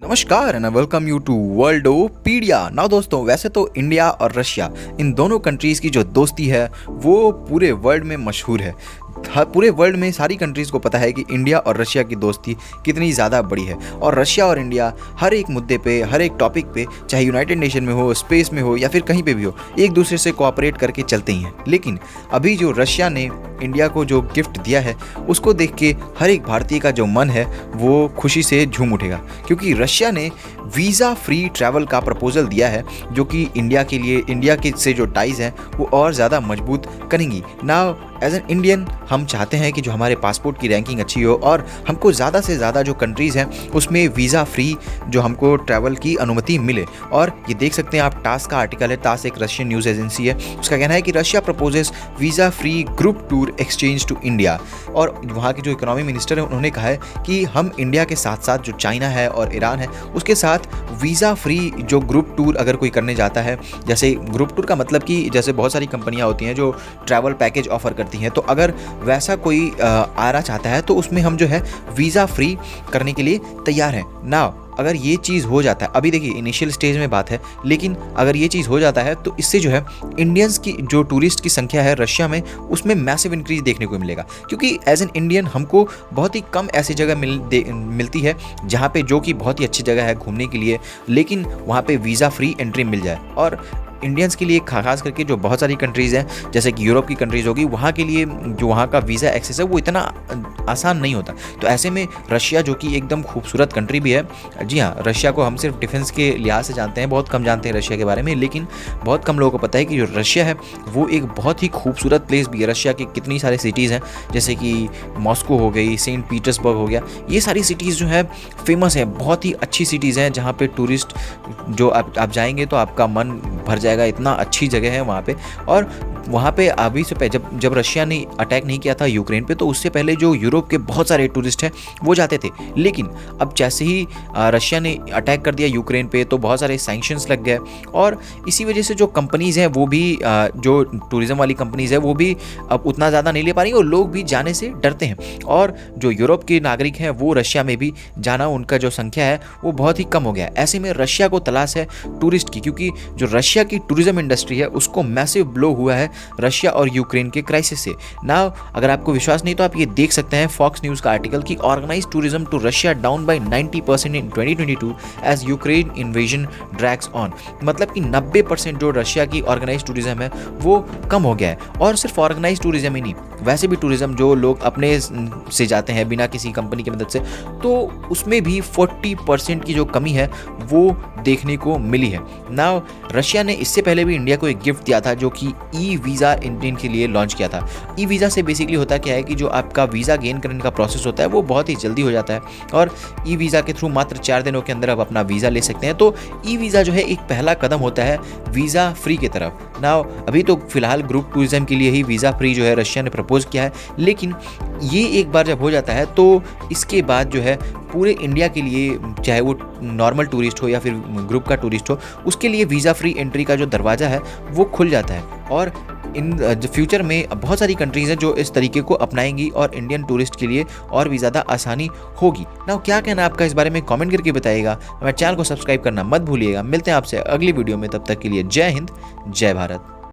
नमस्कार and welcome you to वर्ल्डोपीडिया। ना दोस्तों, वैसे तो इंडिया और रशिया इन दोनों कंट्रीज़ की जो दोस्ती है वो पूरे वर्ल्ड में मशहूर है। पूरे वर्ल्ड में सारी कंट्रीज़ को पता है कि इंडिया और रशिया की दोस्ती कितनी ज़्यादा बड़ी है और रशिया और इंडिया हर एक मुद्दे पे, हर एक टॉपिक पे, चाहे यूनाइटेड नेशन में हो, स्पेस में हो या फिर कहीं पे भी हो, एक दूसरे से कोऑपरेट करके चलते ही हैं। लेकिन अभी जो रशिया ने इंडिया को जो गिफ्ट दिया है उसको देख के हर एक भारतीय का जो मन है वो खुशी से झूम उठेगा, क्योंकि रशिया ने वीज़ा फ्री ट्रैवल का प्रपोजल दिया है जो कि इंडिया के लिए, इंडिया के से जो टाइज़ हैं वो और ज़्यादा मजबूत करेंगी। नाउ एज एन इंडियन हम चाहते हैं कि जो हमारे पासपोर्ट की रैंकिंग अच्छी हो और हमको ज़्यादा से ज़्यादा जो कंट्रीज़ हैं उसमें वीज़ा फ्री जो हमको ट्रैवल की अनुमति मिले। और ये देख सकते हैं आप, टास का आर्टिकल है, टास एक रशियन न्यूज़ एजेंसी है, उसका कहना है कि Russia proposes visa free group tour exchange to India. और वहाँ के जो इकोनॉमी मिनिस्टर है उन्होंने कहा है कि हम इंडिया के साथ साथ जो चाइना है और ईरान है उसके साथ वीज़ा फ्री जो ग्रुप टूर अगर कोई करने जाता है, जैसे ग्रुप टूर का मतलब कि जैसे बहुत सारी कंपनियाँ होती हैं जो ट्रैवल पैकेज ऑफर करती हैं, तो अगर वैसा कोई आना चाहता है तो उसमें हम जो है वीज़ा फ्री करने के लिए तैयार हैं। ना अगर ये चीज़ हो जाता है, अभी देखिए इनिशियल स्टेज में बात है, लेकिन अगर ये चीज़ हो जाता है तो इससे जो है इंडियंस की जो टूरिस्ट की संख्या है रशिया में उसमें मैसिव इंक्रीज देखने को मिलेगा। क्योंकि एज एन इंडियन हमको बहुत ही कम ऐसी जगह मिलती है जहाँ पे जो कि बहुत ही अच्छी जगह है घूमने के लिए, लेकिन वहाँ पे वीज़ा फ्री एंट्री मिल जाए। और इंडियंस के लिए खास करके जो बहुत सारी कंट्रीज़ हैं जैसे कि यूरोप की कंट्रीज़ होगी, वहाँ के लिए जो वहाँ का वीज़ा एक्सेस है वो इतना आसान नहीं होता। तो ऐसे में रशिया जो कि एकदम खूबसूरत कंट्री भी है, जी हाँ, रशिया को हम सिर्फ डिफेंस के लिहाज से जानते हैं, बहुत कम जानते हैं रशिया के बारे में, लेकिन बहुत कम लोगों को पता है कि जो रशिया है वो एक बहुत ही खूबसूरत प्लेस भी है। रशिया की कितनी सारी सिटीज़ हैं जैसे कि मॉस्को हो गई, सेंट पीटर्सबर्ग हो गया, ये सारी सिटीज़ जो है फेमस है, बहुत ही अच्छी सिटीज़ हैं जहाँ पे टूरिस्ट जो आप जाएंगे तो आपका मन भर जाएगा, इतना अच्छी जगह है वहाँ पे। और वहाँ पे अभी से पहले जब रशिया ने अटैक नहीं किया था यूक्रेन पे, तो उससे पहले जो यूरोप के बहुत सारे टूरिस्ट हैं वो जाते थे। लेकिन अब जैसे ही रशिया ने अटैक कर दिया यूक्रेन पे तो बहुत सारे सैंक्शंस लग गए और इसी वजह से जो कंपनीज़ हैं वो भी जो टूरिज़्म वाली कंपनीज़ है वो भी अब उतना ज़्यादा नहीं ले पा रही और लोग भी जाने से डरते हैं। और जो यूरोप के नागरिक हैं वो रशिया में भी जाना, उनका जो संख्या है वो बहुत ही कम हो गया। ऐसे में रशिया को तलाश है टूरिस्ट की, क्योंकि जो रशिया की टूरिज़्म इंडस्ट्री है उसको मैसिव ब्लो हुआ है रशिया और यूक्रेन के क्राइसिस से। ना अगर आपको विश्वास नहीं तो आप ये देख सकते हैं फॉक्स न्यूज़ का आर्टिकल कि organised tourism to Russia down by 90% in 2022 as Ukraine invasion drags on. मतलब कि 90% जो रशिया की ऑर्गेनाइज्ड टूरिज्म है वो कम हो गया है। और सिर्फ ऑर्गेनाइज्ड टूरिज्म ही नहीं, वैसे भी टूरिज्म जो लोग अपने से जाते हैं बिना किसी कंपनी की मदद से, तो उसमें भी 40% की जो कमी है वो देखने को मिली है। ना रशिया ने इससे पहले भी इंडिया को एक गिफ्ट दिया था जो कि ई वीज़ा इंडियन के लिए लॉन्च किया था। ई वीज़ा से बेसिकली होता क्या है कि जो आपका वीज़ा गेन करने का प्रोसेस होता है वो बहुत ही जल्दी हो जाता है और ई वीज़ा के थ्रू मात्र 4 दिनों के अंदर आप अपना वीज़ा ले सकते हैं। तो ई वीज़ा जो है एक पहला कदम होता है वीज़ा फ्री की तरफ। ना अभी तो फिलहाल ग्रुप टूरिज्म के लिए ही वीज़ा फ्री जो है रशिया ने प्रपोज किया है, लेकिन ये एक बार जब हो जाता है तो इसके बाद जो है पूरे इंडिया के लिए, चाहे वो नॉर्मल टूरिस्ट हो या फिर ग्रुप का टूरिस्ट हो, उसके लिए वीज़ा फ्री एंट्री का जो दरवाज़ा है वो खुल जाता है। और इन फ्यूचर में बहुत सारी कंट्रीज़ हैं जो इस तरीके को अपनाएंगी और इंडियन टूरिस्ट के लिए और भी ज़्यादा आसानी होगी। ना क्या कहना आपका इस बारे में कमेंट करके बताइएगा। हमारे चैनल को सब्सक्राइब करना मत भूलिएगा। मिलते हैं आपसे अगली वीडियो में, तब तक के लिए जय हिंद, जय भारत।